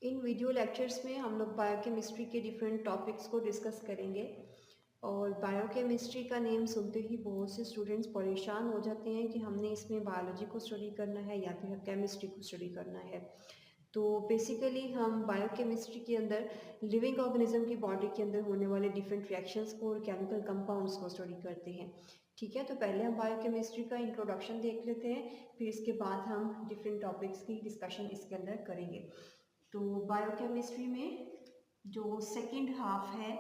इन video lectures में हम लोग बायोकेमिस्ट्री के डिफरेंट टॉपिक्स को डिस्कस करेंगे। और बायोकेमिस्ट्री का नेम सुनते ही बहुत से स्टूडेंट्स परेशान हो जाते हैं कि हमने इसमें बायोलॉजी को स्टडी करना है या फिर केमिस्ट्री को स्टडी करना है। तो बेसिकली हम बायोकेमिस्ट्री के अंदर लिविंग ऑर्गेनिज्म की बॉडी के अंदर होने वाले डिफरेंट रिएक्शंस को और केमिकल कंपाउंड्स को स्टडी करते हैं। ठीक है, तो पहले हम बायोकेमिस्ट्री का इंट्रोडक्शन देख लेते हैं, फिर इसके बाद हम डिफरेंट टॉपिक्स की डिस्कशन इसके अंदर करेंगे। तो बायोकेमिस्ट्री में जो सेकंड हाफ है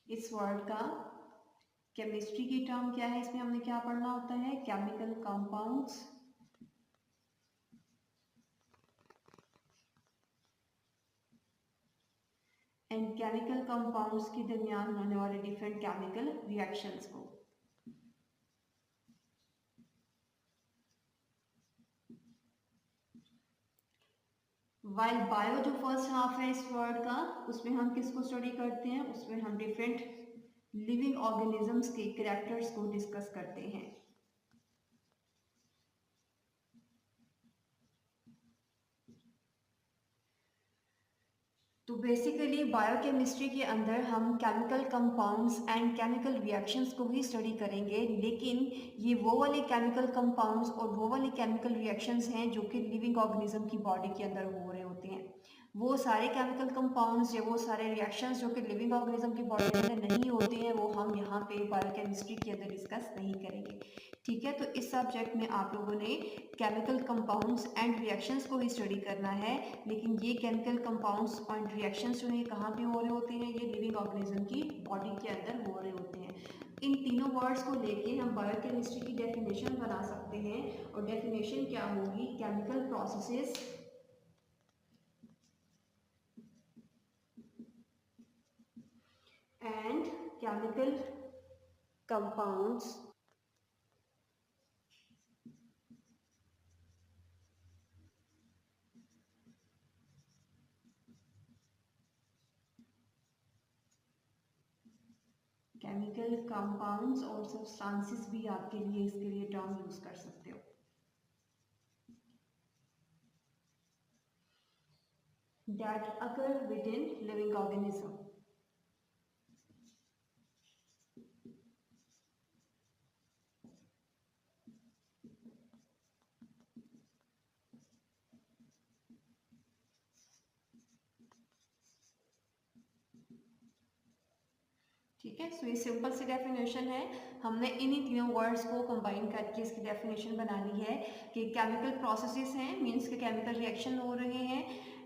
इस वर्ड का, केमिस्ट्री की टर्म क्या है, इसमें हमने क्या पढ़ना होता है, chemical compounds and chemical compounds के दरमियान होने वाले डिफरेंट केमिकल रिएक्शंस को। वाइल बायो जो फर्स्ट हाफ है इस वर्ड का, उसमें हम किसको स्टडी करते हैं, उसमें हम डिफरेंट लिविंग ऑर्गेनिजम्स के कैरेक्टर्स को डिस्कस करते हैं। तो बेसिकली बायोकेमिस्ट्री के अंदर हम chemical compounds and chemical reactions को भी स्टडी करेंगे, लेकिन ये वो वाले केमिकल कंपाउंड्स और वो वाले केमिकल रिएक्शंस हैं जो कि लिविंग ऑर्गेनिज्म की बॉडी के अंदर हो रहे होते हैं। वो सारे केमिकल कंपाउंड्स या वो सारे रिएक्शंस जो कि लिविंग ऑर्गेनिज्म की बॉडी के अंदर नहीं होते हैं, वो हम यहाँ पे बायोकेमिस्ट्री के अंदर डिस्कस नहीं करेंगे। ठीक है, तो इस सब्जेक्ट में आप लोगों ने केमिकल कंपाउंड्स एंड रिएक्शंस को ही स्टडी करना है, लेकिन ये केमिकल कंपाउंड्स एंड रिएक्शंस जो है कहाँ पे हो रहे होते हैं, ये लिविंग ऑर्गेनिज्म की बॉडी के अंदर हो रहे होते हैं। इन तीनों वर्ड्स को लेके हम बायोकेमिस्ट्री की डेफिनेशन बना सकते हैं, और डेफिनेशन क्या होगी, chemical processes and chemical compounds chemical compounds और सब्सटेंसेस भी आपके लिए इसके लिए टर्म यूज कर सकते हो, that occur within living organism। ठीक है, सो ये सिंपल सी डेफिनेशन है। हमने इन्हीं तीनों वर्ड्स को कंबाइन करके इसकी डेफिनेशन बना ली है कि केमिकल प्रोसेसेस हैं, मीन्स के केमिकल रिएक्शन हो रहे हैं,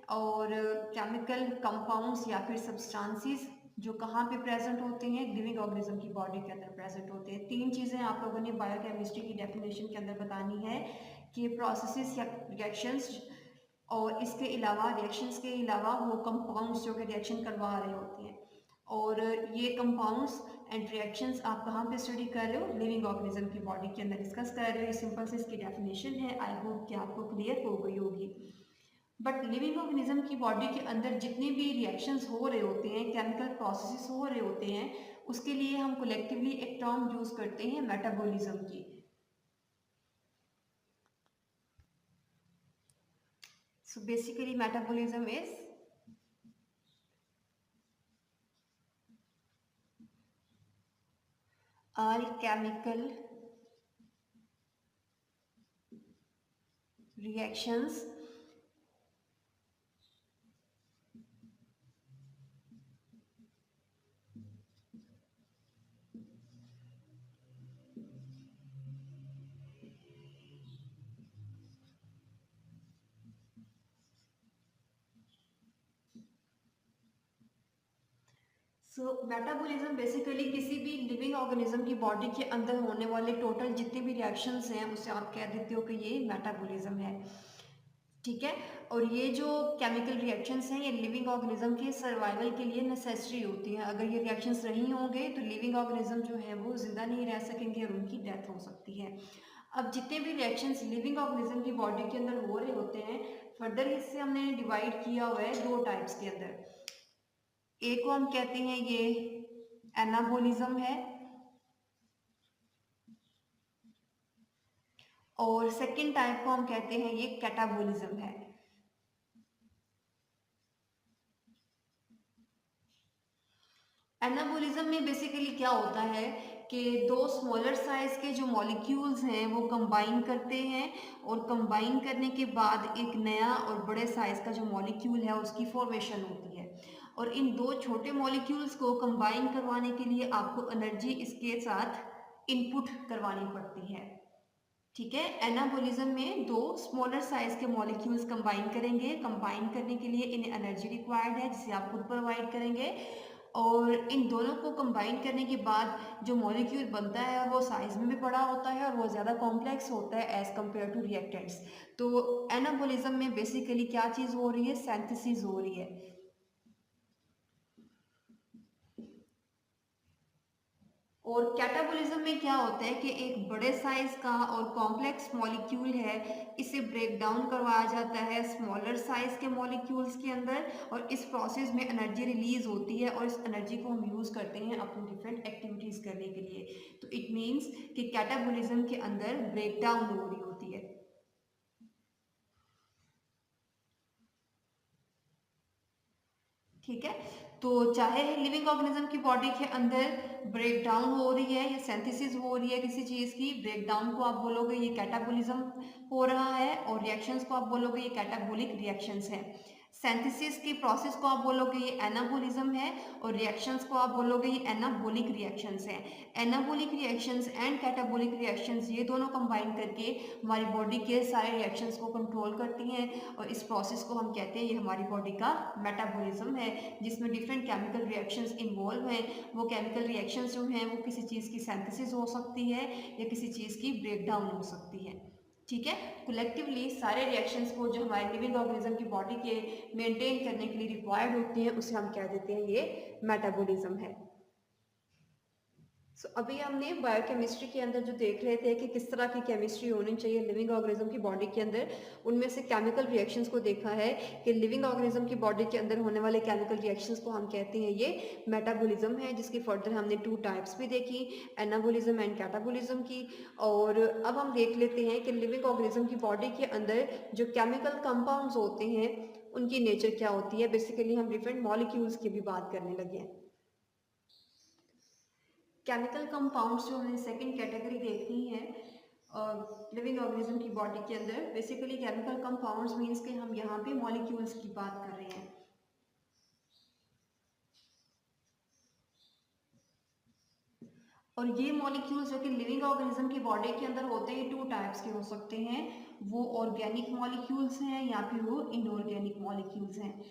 और केमिकल कंपाउंड्स या फिर सब्सटेंसेस जो कहाँ पे प्रेजेंट होते हैं, लिविंग ऑर्गेनिज्म की बॉडी के अंदर प्रेजेंट होते हैं। तीन चीज़ें आप लोगों ने बायोकेमिस्ट्री की डेफिनेशन के अंदर बतानी है कि प्रोसेसेस या रिएक्शंस, और इसके अलावा रिएक्शंस के अलावा वो कंपाउंड्स जो कि रिएक्शन करवा रहे होते हैं। और ये कंपाउंड्स एंड रिएक्शंस आप कहाँ पे स्टडी कर रहे हो, लिविंग ऑर्गेनिज्म की बॉडी के अंदर डिस्कस कर रहे हो। ये सिंपल से इसकी डेफिनेशन है, आई होप कि आपको क्लियर हो गई होगी। बट लिविंग ऑर्गेनिज्म की बॉडी के अंदर जितने भी रिएक्शंस हो रहे होते हैं, केमिकल प्रोसेसेस हो रहे होते हैं, उसके लिए हम कलेक्टिवली एक टर्म यूज करते हैं मेटाबॉलिज्म की। So basically metabolism is all chemical reactions so metabolism basically किसी भी लिविंग ऑर्गेनिज्म की बॉडी के अंदर होने वाले टोटल जितने भी रिएक्शंस हैं उसे आप कह देते हो कि ये मेटाबॉलिज्म है। ठीक है, और ये जो केमिकल रिएक्शंस हैं ये लिविंग ऑर्गेनिज्म के सर्वाइवल के लिए नेसेसरी होती हैं। अगर ये रिएक्शंस नहीं होंगे तो लिविंग ऑर्गेनिज्म जो है वो जिंदा नहीं रह सकेंगे और उनकी डेथ हो सकती है। अब जितने भी रिएक्शंस लिविंग ऑर्गेनिज्म की बॉडी के अंदर हो रहे होते हैं, फर्दर इससे हमने डिवाइड किया हुआ है दो टाइप्स के अंदर। एक को हम कहते हैं ये एनाबोलिज्म है, और सेकेंड टाइप को हम कहते हैं ये कैटाबोलिज्म है। एनाबोलिज्म में बेसिकली क्या होता है कि दो स्मॉलर साइज के जो मॉलिक्यूल्स हैं वो कंबाइन करते हैं, और कंबाइन करने के बाद एक नया और बड़े साइज का जो मॉलिक्यूल है उसकी फॉर्मेशन होती है। और इन दो छोटे मॉलिक्यूल्स को कंबाइन करवाने के लिए आपको एनर्जी इसके साथ इनपुट करवानी पड़ती है। ठीक है, एनाबोलिज्म में दो स्मॉलर साइज के मॉलिक्यूल्स कंबाइन करेंगे। कंबाइन करने के लिए इन्हें एनर्जी रिक्वायर्ड है जिसे आप खुद प्रोवाइड करेंगे, और इन दोनों को कंबाइन करने के बाद जो मॉलिक्यूल बनता है वो साइज में भी बड़ा होता है और वो ज़्यादा कॉम्प्लेक्स होता है एज कम्पेयर टू रिएक्टेंट्स। तो एनाबोलिज्म में बेसिकली क्या चीज़ हो रही है, सिंथेसिस हो रही है। और कैटाबोलिज्म में क्या होता है कि एक बड़े साइज का और कॉम्प्लेक्स मॉलिक्यूल है, इसे ब्रेक डाउन करवाया जाता है स्मॉलर साइज के मॉलिक्यूल्स के अंदर, और इस प्रोसेस में एनर्जी रिलीज होती है और इस एनर्जी को हम यूज़ करते हैं अपनी डिफरेंट एक्टिविटीज़ करने के लिए। तो इट मीन्स कि कैटाबोलिज्म के अंदर ब्रेक डाउन हो रही होती है। ठीक है, तो चाहे लिविंग ऑर्गेनिज्म की बॉडी के अंदर ब्रेक डाउन हो रही है या सिंथेसिस हो रही है किसी चीज़ की, ब्रेक डाउन को आप बोलोगे ये कैटाबोलिज्म हो रहा है, और रिएक्शंस को आप बोलोगे ये कैटाबोलिक रिएक्शंस हैं। सिंथेसिस की प्रोसेस को आप बोलोगे ये एनाबोलिज्म है, और रिएक्शंस को आप बोलोगे ये एनाबोलिक रिएक्शंस हैं। Anabolic reactions and catabolic reactions ये दोनों कंबाइन करके हमारी बॉडी के सारे रिएक्शंस को कंट्रोल करती हैं, और इस प्रोसेस को हम कहते हैं ये हमारी बॉडी का मेटाबॉलिज्म है, जिसमें डिफरेंट केमिकल रिएक्शंस इन्वॉल्व हैं। वो केमिकल रिएक्शंस जो हैं वो किसी चीज़ की सिंथेसिस हो सकती है या किसी चीज़ की ब्रेक डाउन हो सकती है। ठीक है, कलेक्टिवली सारे रिएक्शंस को जो हमारे लिविंग ऑर्गेनिज्म की बॉडी के मेंटेन करने के लिए रिक्वायर्ड होती हैं उसे हम कह देते हैं ये मेटाबॉलिज्म है। अभी हमने बायोकेमिस्ट्री के अंदर जो देख रहे थे कि किस तरह की केमिस्ट्री होनी चाहिए लिविंग ऑर्गेनिज्म की बॉडी के अंदर, उनमें से केमिकल रिएक्शंस को देखा है कि लिविंग ऑर्गेनिज्म की बॉडी के अंदर होने वाले केमिकल रिएक्शंस को हम कहते हैं ये मेटाबॉलिज्म है, जिसकी फर्दर हमने 2 टाइप्स भी देखी, एनाबॉलिज्म एंड कैटाबॉलिज्म की। और अब हम देख लेते हैं कि लिविंग ऑर्गेनिज्म की बॉडी के अंदर जो केमिकल कंपाउंड्स होते हैं उनकी नेचर क्या होती है। बेसिकली हम डिफरेंट मॉलिक्यूल्स की भी बात करने लगे हैं। केमिकल कंपाउंड्स जो हमने सेकंड कैटेगरी देखी है लिविंग ऑर्गेनिज्म की बॉडी के अंदर, बेसिकली केमिकल कंपाउंड्स मींस कि हम यहाँ पे मॉलिक्यूल्स की बात कर रहे हैं। और ये मॉलिक्यूल्स जो कि लिविंग ऑर्गेनिज्म की बॉडी के अंदर होते हैं 2 टाइप्स के हो सकते हैं, वो ऑर्गेनिक मॉलिक्यूल्स हैं या फिर वो इनऑर्गेनिक मॉलिक्यूल्स हैं।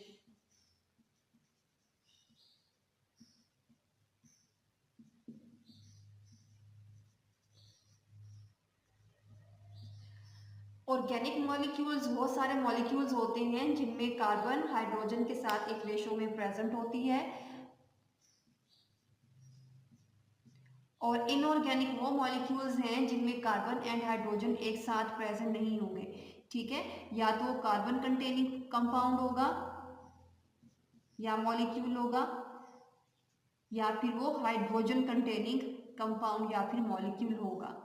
ऑर्गेनिक मॉलिक्यूल्स बहुत सारे मॉलिक्यूल्स होते हैं जिनमें कार्बन हाइड्रोजन के साथ एक रेशो में प्रेजेंट होती है, और इनऑर्गेनिक वो मॉलिक्यूल्स हैं जिनमें कार्बन एंड हाइड्रोजन एक साथ प्रेजेंट नहीं होंगे। ठीक है, या तो कार्बन कंटेनिंग कंपाउंड होगा या मॉलिक्यूल होगा, या फिर वो हाइड्रोजन कंटेनिंग कंपाउंड या फिर मॉलिक्यूल होगा।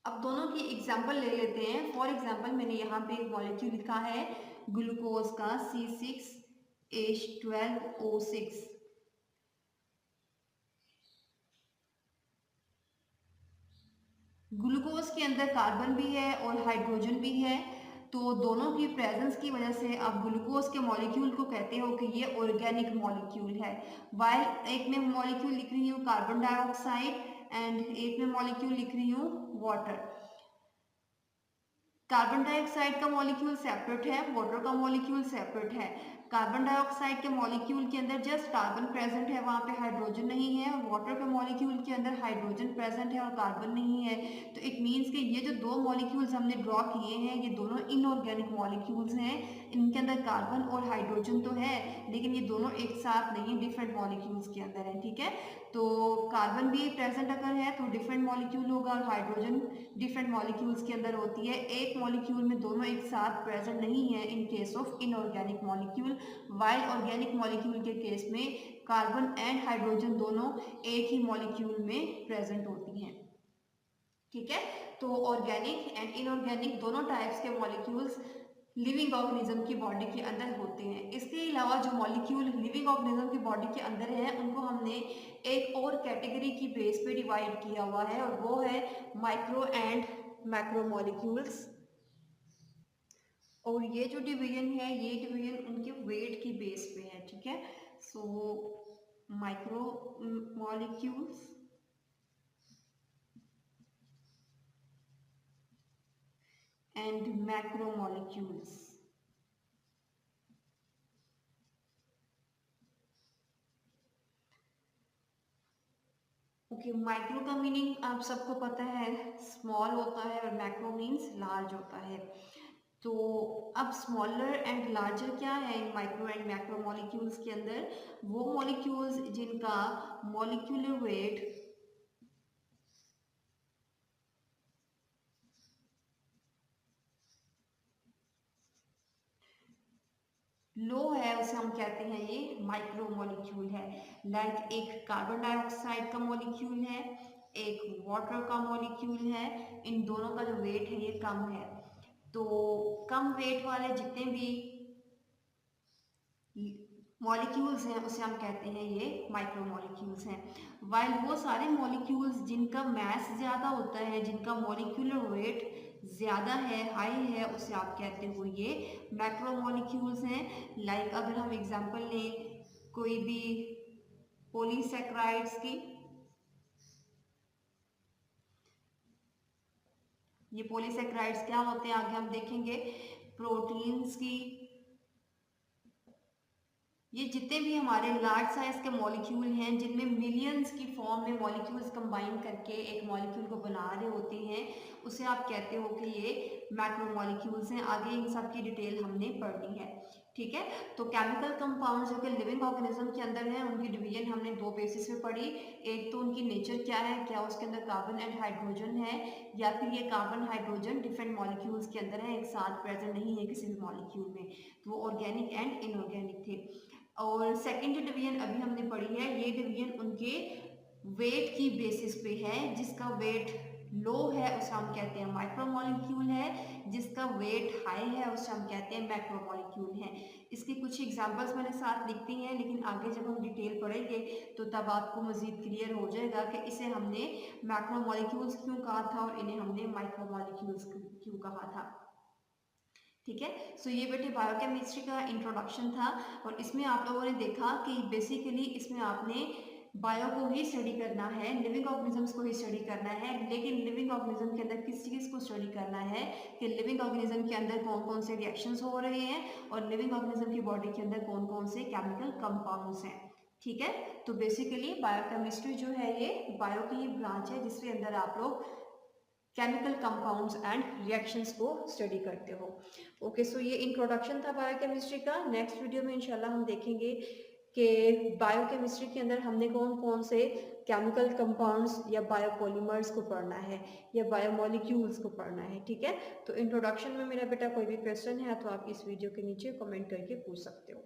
अब दोनों की एग्जांपल ले लेते हैं। फॉर एग्जांपल मैंने यहाँ पे एक मॉलिक्यूल लिखा है ग्लूकोज का C6H12O6। ग्लूकोज के अंदर कार्बन भी है और हाइड्रोजन भी है, तो दोनों की प्रेजेंस की वजह से आप ग्लूकोज के मॉलिक्यूल को कहते हो कि ये ऑर्गेनिक मॉलिक्यूल है। वाइल एक में मॉलिक्यूल लिख रही हूँ कार्बन डाइऑक्साइड एंड एक में मॉलिक्यूल लिख रही हूँ वाटर। कार्बन डाइऑक्साइड का मॉलिक्यूल सेपरेट है, वाटर का मॉलिक्यूल सेपरेट है। कार्बन डाइऑक्साइड के मॉलिक्यूल के अंदर जस्ट कार्बन प्रेजेंट है, वहाँ पे हाइड्रोजन नहीं है, और वाटर के मॉलिक्यूल के अंदर हाइड्रोजन प्रेजेंट है और कार्बन नहीं है। तो इट मीन्स कि ये जो दो मॉलिक्यूल्स हमने ड्रॉ किए हैं ये दोनों इनऑर्गेनिक मॉलिक्यूल्स हैं। इनके अंदर कार्बन और हाइड्रोजन तो है लेकिन ये दोनों एक साथ नहीं, डिफरेंट मॉलिक्यूल्स के अंदर है। ठीक है, तो कार्बन भी प्रेजेंट अगर है तो डिफरेंट मॉलिक्यूल होगा, और हाइड्रोजन डिफरेंट मॉलिक्यूल्स के अंदर होती है। एक मॉलिक्यूल में दोनों एक साथ प्रेजेंट नहीं है in case of inorganic molecule, while organic molecule के केस में कार्बन एंड हाइड्रोजन दोनों एक ही मॉलिक्यूल में प्रेजेंट होती हैं। ठीक है। तो ऑर्गेनिक एंड इनऑर्गेनिक दोनों टाइप्स के मॉलिक्यूल्स लिविंग ऑर्गेनिज्म की बॉडी के अंदर होते हैं। इसके अलावा जो मॉलिक्यूल लिविंग ऑर्गेनिज्म की बॉडी के अंदर है उनको हमने एक और कैटेगरी की बेस पे डिवाइड किया हुआ है और वो है माइक्रो एंड मैक्रो मॉलिक्यूल्स। और ये जो डिवीजन है ये डिवीजन उनके वेट की बेस पे है, ठीक है। So micro molecules and macro molecules. Okay, micro का मीनिंग आप सबको पता है स्मॉल होता है और मैक्रो मीन्स लार्ज होता है। तो अब स्मॉलर एंड लार्जर क्या है इन माइक्रो एंड मैक्रो मॉलिक्यूल्स के अंदर? वो मॉलिक्यूल्स जिनका मॉलिक्यूलर वेट लो है उसे हम कहते हैं ये माइक्रो मॉलिक्यूल है। लाइक एक कार्बन डाइऑक्साइड का मॉलिक्यूल है, एक वाटर का मॉलिक्यूल है, इन दोनों का जो वेट है ये कम है। तो कम वेट वाले जितने भी मॉलिक्यूल्स हैं उसे हम कहते हैं ये माइक्रो मॉलिक्यूल्स हैं। वाइल वो सारे मॉलिक्यूल्स जिनका मास ज़्यादा होता है, जिनका मॉलिक्यूलर वेट ज़्यादा है, हाई है, उसे आप कहते हो ये मैक्रो मॉलिक्यूल्स हैं। लाइक अगर हम एग्जांपल लें कोई भी पॉलीसैकेराइड्स की, ये पॉलीसैकेराइड्स क्या होते हैं आगे हम देखेंगे, प्रोटीन्स की, ये जितने भी हमारे लार्ज साइज के मॉलिक्यूल हैं जिनमें मिलियंस की फॉर्म में मॉलिक्यूल्स कंबाइन करके एक मॉलिक्यूल को बना रहे होते हैं, उसे आप कहते हो कि ये मैक्रो मॉलिक्यूल्स हैं। आगे इन सब की डिटेल हमने पढ़नी है, ठीक है। तो केमिकल कंपाउंड्स जो कि लिविंग ऑर्गेनिज्म के अंदर हैं उनकी डिवीजन हमने दो बेसिस पे पढ़ी। एक तो उनकी नेचर क्या है, क्या उसके अंदर कार्बन एंड हाइड्रोजन है या फिर ये कार्बन हाइड्रोजन डिफरेंट मॉलिक्यूल्स के अंदर है, एक साथ प्रेजेंट नहीं है किसी भी मॉलिक्यूल में, तो वो ऑर्गेनिक एंड इनऑर्गेनिक थे। और सेकेंड जो डिवीजन अभी हमने पढ़ी है ये डिवीजन उनके वेट की बेसिस पे है। जिसका वेट लो है उसे हम कहते हैं माइक्रो मॉलिक्यूल है, जिसका वेट हाई है उसे हम कहते हैं मैक्रो मॉलिक्यूल है। इसकी कुछ एग्जांपल्स मैंने साथ लिखती हैं, लेकिन आगे जब हम डिटेल पढ़ेंगे तो तब आपको मजीद क्लियर हो जाएगा कि इसे हमने मैक्रो मॉलिक्यूल्स क्यों कहा था और इन्हें हमने माइक्रो मॉलिक्यूल्स क्यों कहा था, ठीक है। सो ये बेटे बायोकेमिस्ट्री का इंट्रोडक्शन था और इसमें आप लोगों ने देखा कि बेसिकली इसमें आपने बायो को ही स्टडी करना है, लिविंग ऑर्गेनिजम्स को ही स्टडी करना है, लेकिन लिविंग ऑर्गेनिज्म के अंदर किस चीज़ को स्टडी करना है कि लिविंग ऑर्गेनिज्म के अंदर कौन कौन से रिएक्शंस हो रहे हैं और लिविंग ऑर्गेनिज्म की बॉडी के अंदर कौन कौन से केमिकल कंपाउंड्स हैं, ठीक है। तो बेसिकली बायोकेमिस्ट्री जो है ये बायो की ही ब्रांच है जिसके अंदर आप लोग केमिकल कंपाउंड्स एंड रिएक्शंस को स्टडी करते हो। ओके, सो ये इंट्रोडक्शन था बायोकेमिस्ट्री का। नेक्स्ट वीडियो में इंशाल्लाह हम देखेंगे कि बायोकेमिस्ट्री के अंदर हमने कौन कौन से केमिकल कंपाउंड्स या बायोपॉलीमर्स को पढ़ना है या बायोमोलिक्यूल्स को पढ़ना है, ठीक है। तो इंट्रोडक्शन में मेरा बेटा कोई भी क्वेश्चन है तो आप इस वीडियो के नीचे कमेंट करके पूछ सकते हो।